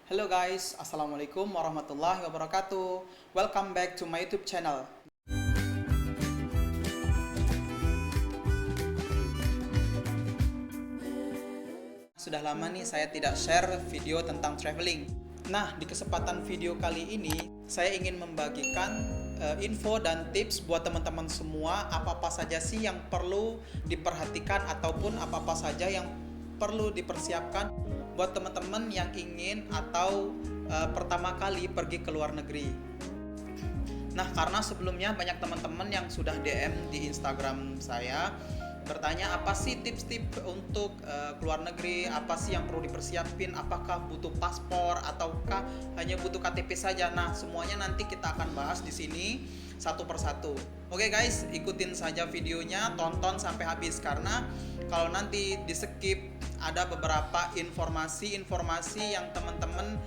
Hello guys, Assalamualaikum warahmatullahi wabarakatuh. Welcome back to my YouTube channel. Sudah lama nih saya tidak share video tentang traveling. Nah, di kesempatan video kali ini saya ingin membagikan info dan tips buat teman-teman semua, apa-apa saja sih yang perlu diperhatikan ataupun apa-apa saja yang perlu dipersiapkan buat teman-teman yang ingin atau pertama kali pergi ke luar negeri. Nah, karena sebelumnya banyak teman-teman yang sudah DM di Instagram saya bertanya apa sih tips-tips untuk keluar negeri, apa sih yang perlu dipersiapin, apakah butuh paspor ataukah hanya butuh KTP saja. Nah, semuanya nanti kita akan bahas di sini satu persatu. Oke guys, ikutin saja videonya, tonton sampai habis karena kalau nanti di skip ada beberapa informasi-informasi yang teman-teman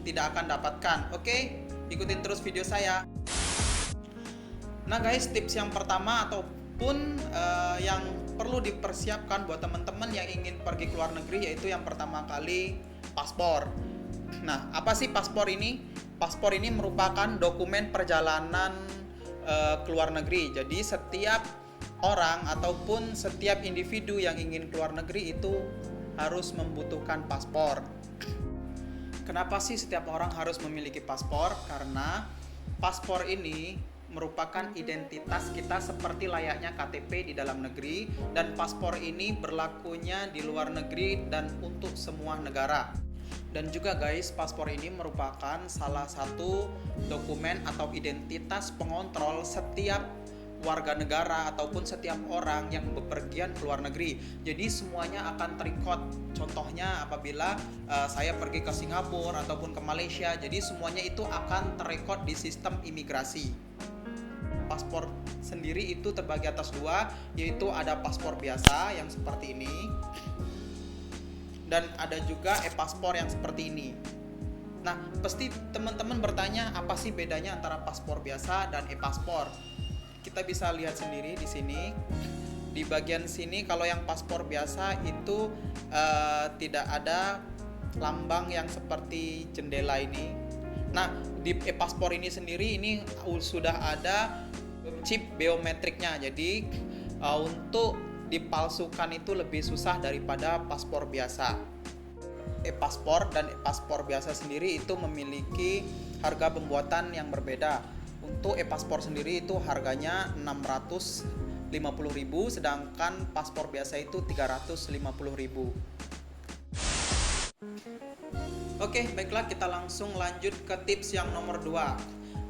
tidak akan dapatkan. Oke, ikutin terus video saya. Nah guys, tips yang pertama ataupun yang perlu dipersiapkan buat teman-teman yang ingin pergi ke luar negeri yaitu yang pertama kali paspor. Nah, apa sih paspor ini? Paspor ini merupakan dokumen perjalanan ke luar negeri. Jadi setiap orang ataupun setiap individu yang ingin keluar negeri itu harus membutuhkan paspor. Kenapa sih setiap orang harus memiliki paspor? Karena paspor ini merupakan identitas kita seperti layaknya KTP di dalam negeri, dan paspor ini berlakunya di luar negeri dan untuk semua negara. Dan juga guys, paspor ini merupakan salah satu dokumen atau identitas pengontrol setiap warga negara ataupun setiap orang yang bepergian ke luar negeri. Jadi semuanya akan terrecord. Contohnya apabila saya pergi ke Singapura ataupun ke Malaysia, jadi semuanya itu akan terrecord di sistem imigrasi. Paspor sendiri itu terbagi atas dua, yaitu ada paspor biasa yang seperti ini dan ada juga e-paspor yang seperti ini. Nah, pasti teman-teman bertanya apa sih bedanya antara paspor biasa dan e-paspor? Kita bisa lihat sendiri di sini. Di bagian sini kalau yang paspor biasa itu tidak ada lambang yang seperti jendela ini. Nah, di e-paspor ini sendiri ini sudah ada chip biometriknya. Jadi untuk dipalsukan itu lebih susah daripada paspor biasa. E-paspor dan e-paspor biasa sendiri itu memiliki harga pembuatan yang berbeda. Untuk e-paspor sendiri itu harganya 650.000, sedangkan paspor biasa itu 350.000. Oke, baiklah kita langsung lanjut ke tips yang nomor 2.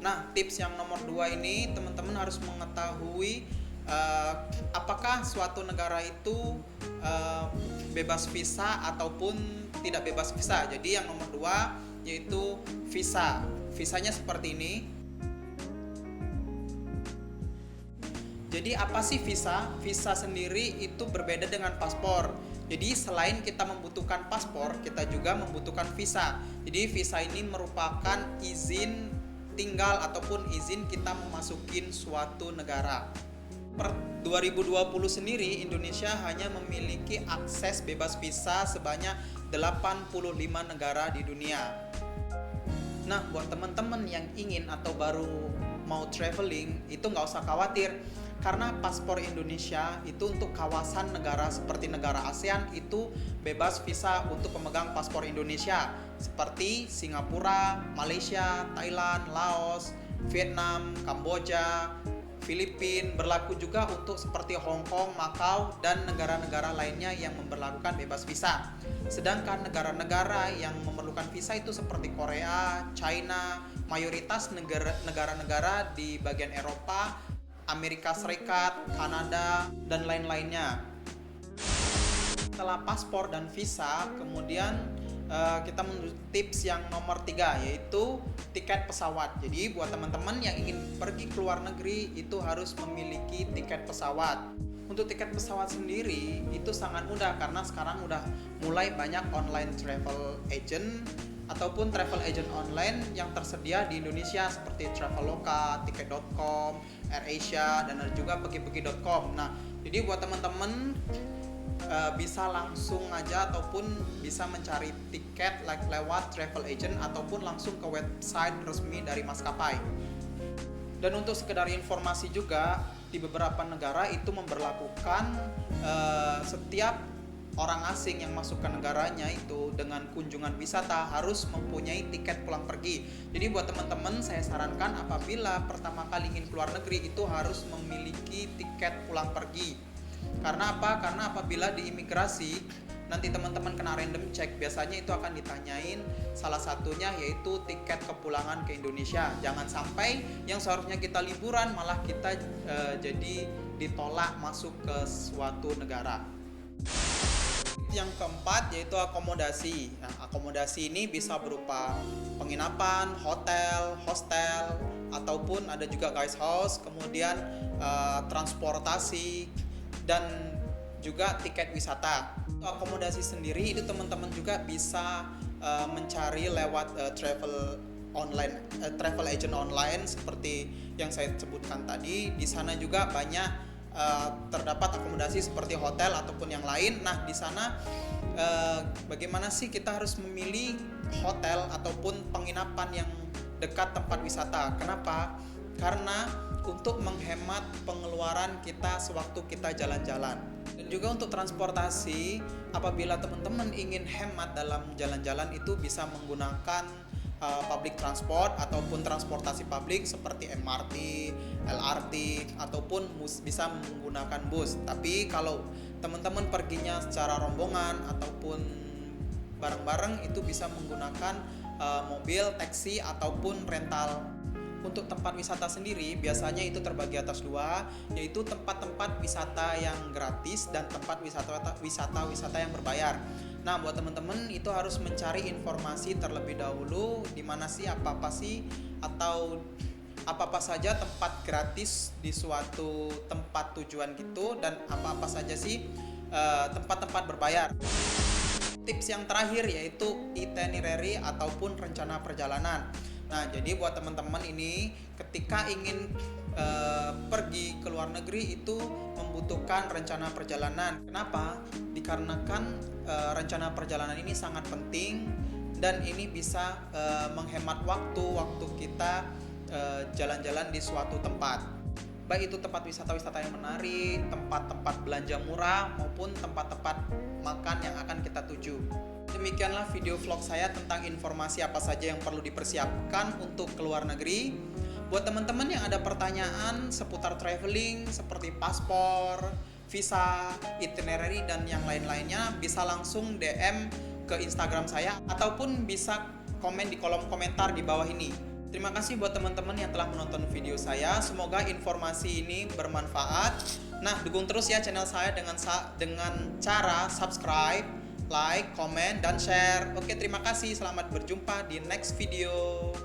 Nah, tips yang nomor 2 ini teman-teman harus mengetahui apakah suatu negara itu bebas visa ataupun tidak bebas visa. Jadi yang nomor 2 yaitu visa. Visanya seperti ini. Jadi apa sih visa? Visa sendiri itu berbeda dengan paspor. Jadi selain kita membutuhkan paspor, kita juga membutuhkan visa. Jadi visa ini merupakan izin tinggal ataupun izin kita memasukin suatu negara. Per 2020 sendiri Indonesia hanya memiliki akses bebas visa sebanyak 85 negara di dunia. Nah, buat teman-teman yang ingin atau baru mau traveling itu nggak usah khawatir, karena paspor Indonesia itu untuk kawasan negara seperti negara ASEAN itu bebas visa untuk pemegang paspor Indonesia seperti Singapura, Malaysia, Thailand, Laos, Vietnam, Kamboja, Filipina. Berlaku juga untuk seperti Hong Kong, Macau, dan negara-negara lainnya yang memberlakukan bebas visa. Sedangkan negara-negara yang memerlukan visa itu seperti Korea, China, mayoritas negara-negara di bagian Eropa, Amerika Serikat, Kanada, dan lain-lainnya. Setelah paspor dan visa, kemudian kita menuju tips yang nomor 3 yaitu tiket pesawat. Jadi buat teman-teman yang ingin pergi ke luar negeri itu harus memiliki tiket pesawat. Untuk tiket pesawat sendiri itu sangat mudah karena sekarang udah mulai banyak online travel agent ataupun travel agent online yang tersedia di Indonesia seperti Traveloka, Tiket.com, AirAsia, dan ada juga pergi-pergi.com. Nah, jadi buat teman-teman bisa langsung aja ataupun bisa mencari tiket lewat travel agent ataupun langsung ke website resmi dari maskapai. Dan untuk sekedar informasi juga, di beberapa negara itu memberlakukan setiap orang asing yang masuk ke negaranya itu dengan kunjungan wisata harus mempunyai tiket pulang pergi. Jadi buat teman-teman saya sarankan apabila pertama kali ingin keluar negeri itu harus memiliki tiket pulang pergi. Karena apa? Karena apabila di imigrasi nanti teman-teman kena random check, biasanya itu akan ditanyain salah satunya yaitu tiket kepulangan ke Indonesia. Jangan sampai yang seharusnya kita liburan malah kita jadi ditolak masuk ke suatu negara. Yang keempat yaitu akomodasi. Nah, akomodasi ini bisa berupa penginapan, hotel, hostel, ataupun ada juga guest house, kemudian transportasi dan juga tiket wisata. Akomodasi sendiri itu teman-teman juga bisa mencari lewat travel agent online seperti yang saya sebutkan tadi. Di sana juga banyak terdapat akomodasi seperti hotel ataupun yang lain. Nah, di sana bagaimana sih kita harus memilih hotel ataupun penginapan yang dekat tempat wisata? Kenapa? Karena untuk menghemat pengeluaran kita sewaktu kita jalan-jalan. Dan juga untuk transportasi, apabila teman-teman ingin hemat dalam jalan-jalan itu bisa menggunakan public transport ataupun transportasi publik seperti MRT, LRT ataupun bisa menggunakan bus. Tapi kalau teman-teman perginya secara rombongan ataupun bareng-bareng itu bisa menggunakan mobil, taksi ataupun rental. Untuk tempat wisata sendiri biasanya itu terbagi atas dua, yaitu tempat-tempat wisata yang gratis dan tempat wisata yang berbayar. Nah, buat teman-teman itu harus mencari informasi terlebih dahulu di mana sih apa saja tempat gratis di suatu tempat tujuan gitu, dan apa saja sih tempat-tempat berbayar. Tips yang terakhir yaitu itinerary ataupun rencana perjalanan. Nah, jadi buat teman-teman ini ketika ingin pergi ke luar negeri itu membutuhkan rencana perjalanan. Kenapa? Dikarenakan rencana perjalanan ini sangat penting dan ini bisa menghemat waktu kita jalan-jalan di suatu tempat. Baik itu tempat wisata-wisata yang menarik, tempat-tempat belanja murah maupun tempat-tempat makan yang akan kita tuju. Demikianlah video vlog saya tentang informasi apa saja yang perlu dipersiapkan untuk keluar negeri. Buat teman-teman yang ada pertanyaan seputar traveling seperti paspor, visa, itinerary dan yang lain-lainnya bisa langsung DM ke Instagram saya ataupun bisa komen di kolom komentar di bawah ini. Terima kasih buat teman-teman yang telah menonton video saya. Semoga informasi ini bermanfaat. Nah, dukung terus ya channel saya dengan cara subscribe, like, komen, dan share. Oke, terima kasih. Selamat berjumpa di next video.